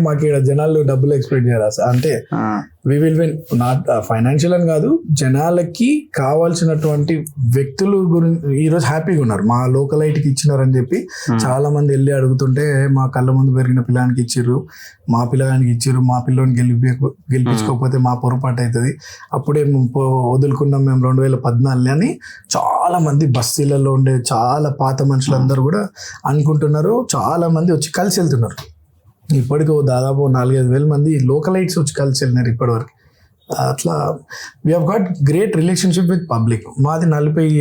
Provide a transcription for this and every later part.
మాకు ఇక్కడ జనాలు డబ్బులు ఎక్స్పెక్ట్ చేయరా సార్ అంటే we will win not financial అని కాదు, జనాలకి కావాల్సినటువంటి వ్యక్తులు గురించి ఈరోజు హ్యాపీగా ఉన్నారు. మా లోకలైట్కి ఇచ్చినారని చెప్పి చాలా మంది వెళ్ళి అడుగుతుంటే మా కళ్ళ ముందు పెరిగిన పిల్లానికి ఇచ్చిర్రు, మా పిల్లగానికి ఇచ్చిర్రు, మా పిల్లని గెలిపించుకోకపోతే మా పొరపాటు అవుతుంది, అప్పుడే వదులుకున్నాం మేము 2014 అని చాలా మంది బస్తీలలో ఉండే చాలా పాత మనుషులందరూ కూడా అనుకుంటున్నారు. చాలా మంది వచ్చి కలిసి వెళ్తున్నారు. ఇప్పటికి దాదాపు 4-5 వేల మంది లోకలైట్స్ వచ్చి కలిసి వెళ్ళినారు ఇప్పటివరకు. అట్లా we have got great relationship with public. మాది 40,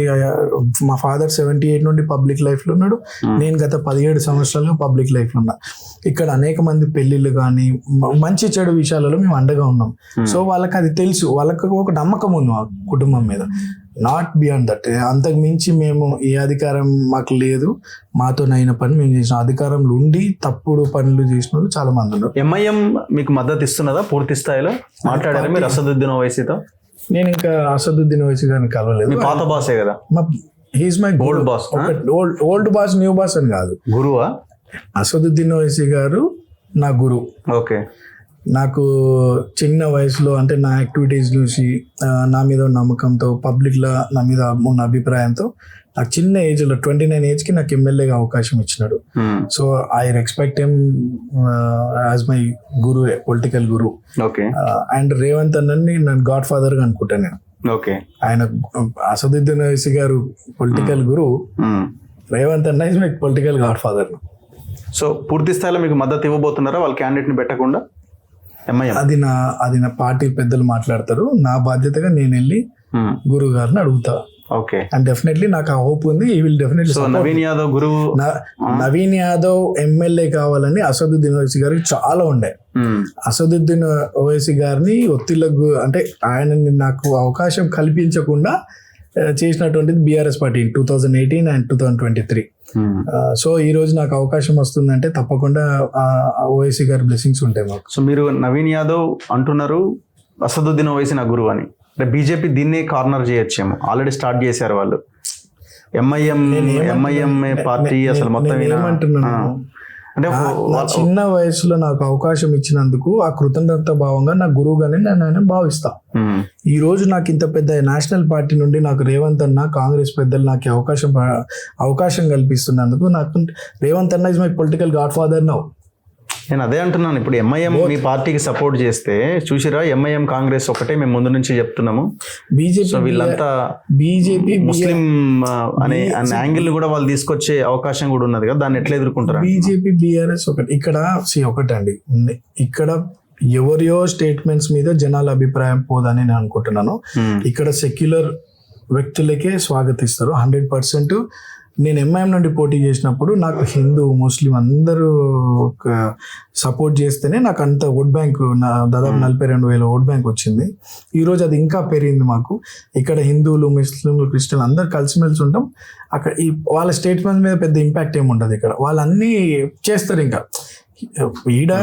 మా ఫాదర్ 78 నుండి పబ్లిక్ లైఫ్లో ఉన్నాడు, నేను గత 17 సంవత్సరాలుగా పబ్లిక్ లైఫ్లో ఉన్నా. ఇక్కడ అనేక మంది పెళ్ళిళ్ళు కానీ మంచి చెడు విషయాలలో మేము అండగా ఉన్నాం. సో వాళ్ళకి అది తెలుసు, వాళ్ళకి ఒక నమ్మకం ఉంది మా కుటుంబం మీద. నాట్ బియాండ్ దట్, అంతకు మించి మేము ఏ అధికారం మాకు లేదు, మాతోనైన పని మేము చేసిన, అధికారంలో ఉండి తప్పుడు పనులు చేసిన వాళ్ళు చాలా మంది ఉన్నారు. ఎంఐఎం మీకు మద్దతు ఇస్తున్నదా పూర్తి స్థాయిలో? మాట్లాడారా మీరు అసదుద్దీన్ ఓవైసీతో? నేను ఇంకా అసదుద్దీన్ ఓవైసీ గారిని కలవలేదు. పాత బాసే కదా, he's my old boss. Old boss new boss అని కాదు, గురువా? అసదుద్దీన్ ఓవైసీ గారు నా గురువు. ఓకే. నాకు చిన్న వయసులో అంటే నా యాక్టివిటీస్ చూసి నా మీద నమ్మకంతో, పబ్లిక్లో నా మీద ఉన్న అభిప్రాయంతో నాకు చిన్న ఏజ్లో 29 ఏజ్కి నాకు ఎమ్మెల్యేగా అవకాశం ఇచ్చినాడు. So I respect him as my Guru, political Guru. And Revanth అన్నని నన్ను గాడ్ ఫాదర్గా అనుకుంటాను నేను. ఆయన అసదుద్దీన్ ఓవైసీ గారు పొలిటికల్ గురు, రేవంత్ అన్న is my political God father. So పూర్తి స్థాయిలో మీకు మద్దతు ఇవ్వబోతున్నారా వాళ్ళ క్యాండిడేట్ని పెట్టకుండా? అది నా పార్టీ పెద్దలు మాట్లాడతారు, నా బాధ్యతగా నేను వెళ్ళి గురువు గారిని అడుగుతా. అండ్ డెఫినెట్లీ నాకు ఆ హోప్ ఉంది. ఈ will definitely. Naveen Yadav MLA కావాలని అసదుద్దీన్ ఓవైసీ గారికి చాలా ఉండే. అసదుద్దీన్ ఓవైసీ గారిని ఒత్తిళ్లకు అంటే ఆయనని నాకు అవకాశం కల్పించకుండా చేసినటువంటిది బీఆర్ఎస్ పార్టీ 2018 and 2023. సో ఈ రోజు నాకు అవకాశం వస్తుందంటే తప్పకుండా ఓవైసీ గారి బ్లెస్సింగ్స్ ఉంటాయి మాకు. సో మీరు నవీన్ యాదవ్ అంటున్నారు, అసదుద్దీన్ ఓవైసీ నా గురువు అని. అంటే బీజేపీ దీన్నే కార్నర్ చేయొచ్చేమో, ఆల్రెడీ స్టార్ట్ చేశారు వాళ్ళు. ఎంఐఎం పార్టీ అసలు మొత్తం ఏమంటున్నాను అంటే చిన్న వయసులో నాకు అవకాశం ఇచ్చినందుకు ఆ కృతజ్ఞత భావంగా నా గురువుగానే నేను భావిస్తా. ఈ రోజు నాకు ఇంత పెద్ద నేషనల్ పార్టీ నుండి నాకు రేవంత్ అన్న, కాంగ్రెస్ పెద్దలు నాకు అవకాశం కల్పిస్తున్నందుకు నాకు రేవంత్ అన్న is my political God father now. నేను అదే అంటున్నాను. ఇప్పుడు ఎంఐఎం మీ పార్టీకి సపోర్ట్ చేస్తే చూసిరా, ఎంఐఎం కాంగ్రెస్ ఒకటే మేము ముందు నుంచి చెప్తున్నాము. బీజేపీ వీళ్ళంతా బీజేపీ ముస్లిం అనే యాంగిల్ కూడా వాళ్ళు తీసుకొచ్చే అవకాశం కూడా ఉన్నది కదా, దాన్ని ఎట్లా ఎదుర్కొంటారు? బీజేపీ బీఆర్ఎస్ ఒకటండి. ఇక్కడ ఎవరియో స్టేట్మెంట్స్ మీద జనాల అభిప్రాయం పోదని నేను అనుకుంటున్నాను. ఇక్కడ సెక్యులర్ వ్యక్తులకే స్వాగతిస్తారు 100%. నేను ఎంఐఎం నుండి పోటీ చేసినప్పుడు నాకు హిందూ, ముస్లిం అందరూ సపోర్ట్ చేస్తేనే నాకు అంత ఓట్ బ్యాంక్, దాదాపు 42,000 ఓట్ బ్యాంక్ వచ్చింది. ఈరోజు అది ఇంకా పెరిగింది మాకు. ఇక్కడ హిందువులు, ముస్లింలు, క్రిస్టియన్లు అందరు కలిసిమెలిసి ఉంటాం. అక్కడ వాళ్ళ స్టేట్మెంట్ మీద పెద్ద ఇంపాక్ట్ ఏమి ఉండదు. ఇక్కడ వాళ్ళన్నీ చేస్తారు. ఇంకా ఈడ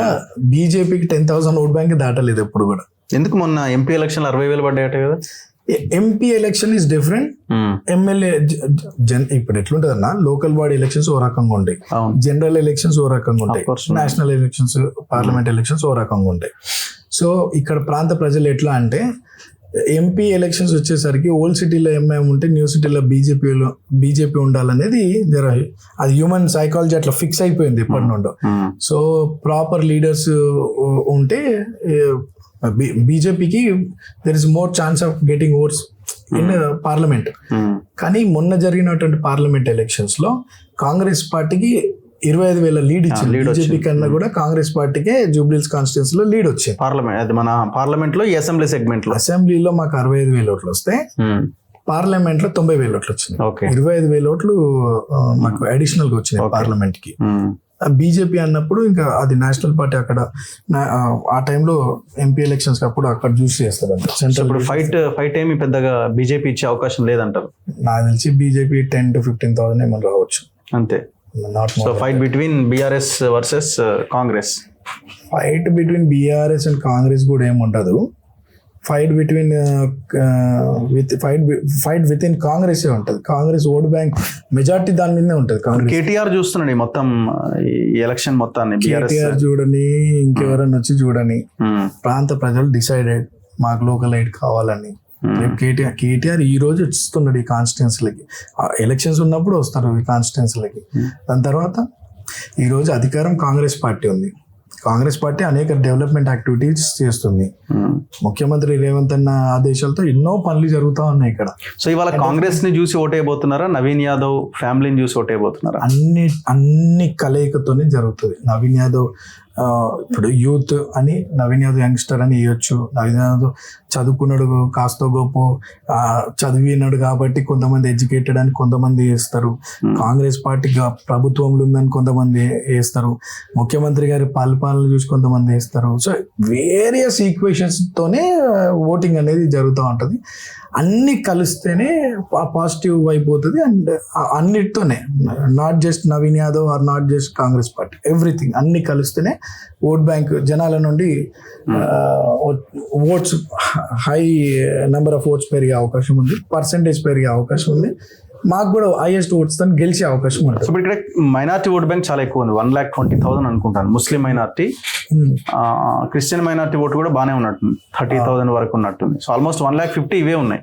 బీజేపీకి 10,000 ఓట్ బ్యాంక్ దాటలేదు ఎప్పుడు కూడా. ఎందుకు మొన్న ఎంపీ ఎలక్షన్ 60,000 పడ్డాయట కదా? MP election is different. MLA ఇప్పుడు ఎట్లుంటది అన్న, లోకల్ బాడీ ఎలక్షన్స్ ఓ రకంగా ఉంటాయి, జనరల్ ఎలక్షన్స్ ఓ రకంగా ఉంటాయి, నేషనల్ ఎలక్షన్స్, పార్లమెంట్ ఎలక్షన్స్ ఓ రకంగా ఉంటాయి. సో ఇక్కడ ప్రాంత ప్రజలు ఎట్లా అంటే, ఎంపీ ఎలక్షన్స్ వచ్చేసరికి ఓల్డ్ సిటీలో ఎంఐఎం ఉంటే న్యూ సిటీలో బీజేపీ ఉండాలనేది అది హ్యూమన్ సైకాలజీ అట్లా ఫిక్స్ అయిపోయింది ఎప్పటి నుండో. సో ప్రాపర్ లీడర్స్ ఉంటే బీజేపీకి there is more chance of getting votes in parliament. కానీ మొన్న జరిగినటువంటి పార్లమెంట్ ఎలక్షన్స్ లో కాంగ్రెస్ పార్టీకి 25,000 లీడ్ ఇచ్చింది. బీజేపీ కన్నా కూడా కాంగ్రెస్ పార్టీకే జూబ్లీహిల్స్ కాన్స్టిట్యూన్సీ లో లీడ్ వచ్చింది. పార్లమెంట్ లో అసెంబ్లీ సెగ్మెంట్ లో అసెంబ్లీలో మాకు 65,000 ఓట్లు వస్తే పార్లమెంట్ లో 90,000 ఓట్లు వచ్చినాయి. 25,000 ఓట్లు మాకు అడిషనల్ గా వచ్చినాయి పార్లమెంట్ కి. బీజేపీ అన్నప్పుడు ఇంకా అది నేషనల్ పార్టీ, అక్కడ ఆ టైంలో ఎంపీ ఎలక్షన్స్ అప్పుడు అక్కడ చూస్ చేస్తారు. ఇప్పుడు ఫైట్ ఏమి పెద్దగా బీజేపీ ఇచ్చే అవకాశం లేదంటారు? నాకు తెలిసి బీజేపీ 10,000 to 15,000 ఏమైనా రావచ్చు అంతే. So fight between BRS versus Congress. Fight between BRS and Congress కూడా ఏమి ఉండదు. Fight between fight with in Congress ఉంటుంది. కాంగ్రెస్ ఓట్ బ్యాంక్ మెజార్టీ దాని మీదనే ఉంటుంది. కాంగ్రెస్ కేటీఆర్ చూస్తున్నాడు ఈ మొత్తం ఈ ఎలక్షన్ మొత్తాన్ని. కేటీఆర్ చూడని, ఇంకెవరన్నా వచ్చి చూడని, ప్రాంత ప్రజలు డిసైడెడ్ మాకు లోకల్ ఎయిడ్ కావాలని. రేపు కేటీఆర్ ఈ రోజు వస్తున్నాడు ఈ కాన్స్టిట్యున్సీలకి. ఎలక్షన్స్ ఉన్నప్పుడు వస్తారు ఈ కాన్స్టిట్యున్సీలకి. దాని తర్వాత ఈ రోజు అధికారం కాంగ్రెస్ పార్టీ ఉంది. కాంగ్రెస్ పార్టీ అనేక డెవలప్మెంట్ యాక్టివిటీస్ చేస్తుంది. ముఖ్యమంత్రి రేవంత్ అన్న ఆదేశాలతో ఎన్నో పనులు జరుగుతూ ఉన్నాయి ఇక్కడ. సో ఇవాళ కాంగ్రెస్ ని చూసి ఓటేయబోతున్నారా, నవీన్ యాదవ్ ఫ్యామిలీని చూసి ఓటేయబోతున్నారా? అన్ని కలయికతోనే జరుగుతుంది. నవీన్ యాదవ్ ఇప్పుడు యూత్ అని నవీన్ యాదవ్ యంగ్స్టర్ అని ఇవ్వచ్చు. నవీన్ యాదవ్ చదువుకున్నాడు, కాస్త గొప్ప చదివినాడు కాబట్టి కొంతమంది ఎడ్యుకేటెడ్ అని కొంతమంది వేస్తారు. కాంగ్రెస్ పార్టీ ప్రభుత్వంలో ఉందని కొంతమంది వేస్తారు. ముఖ్యమంత్రి గారి పాలన చూసి కొంతమంది వేస్తారు. సో వేరియస్ ఈక్వేషన్స్ తోనే ఓటింగ్ అనేది జరుగుతూ ఉంటుంది. అన్ని కలిస్తేనే పాజిటివ్ అయిపోతుంది. అండ్ అన్నిటితోనే not just Naveen Yadav or not just Congress party, everything అన్ని కలిస్తేనే ఓట్ బ్యాంక్ జనాల నుండి votes high number of votes పెరిగే అవకాశం ఉంది, పర్సంటేజ్ పెరిగే అవకాశం ఉంది. మాకు కూడా హైయెస్ట్ ఓట్స్ తో గెలిచే అవకాశం ఉంటుంది. సో ఇక్కడ మైనార్టీ ఓట్ బ్యాంక్ చాలా ఎక్కువ ఉంది, 1,20,000 అనుకుంటాను. ముస్లిం మైనార్టీ, క్రిస్టియన్ మైనార్టీ ఓటు కూడా బాగానే ఉన్నట్టుంది, 30,000 వరకు ఉన్నట్టుంది. సో ఆల్మోస్ట్ 1,50,000 ఇవే ఉన్నాయి.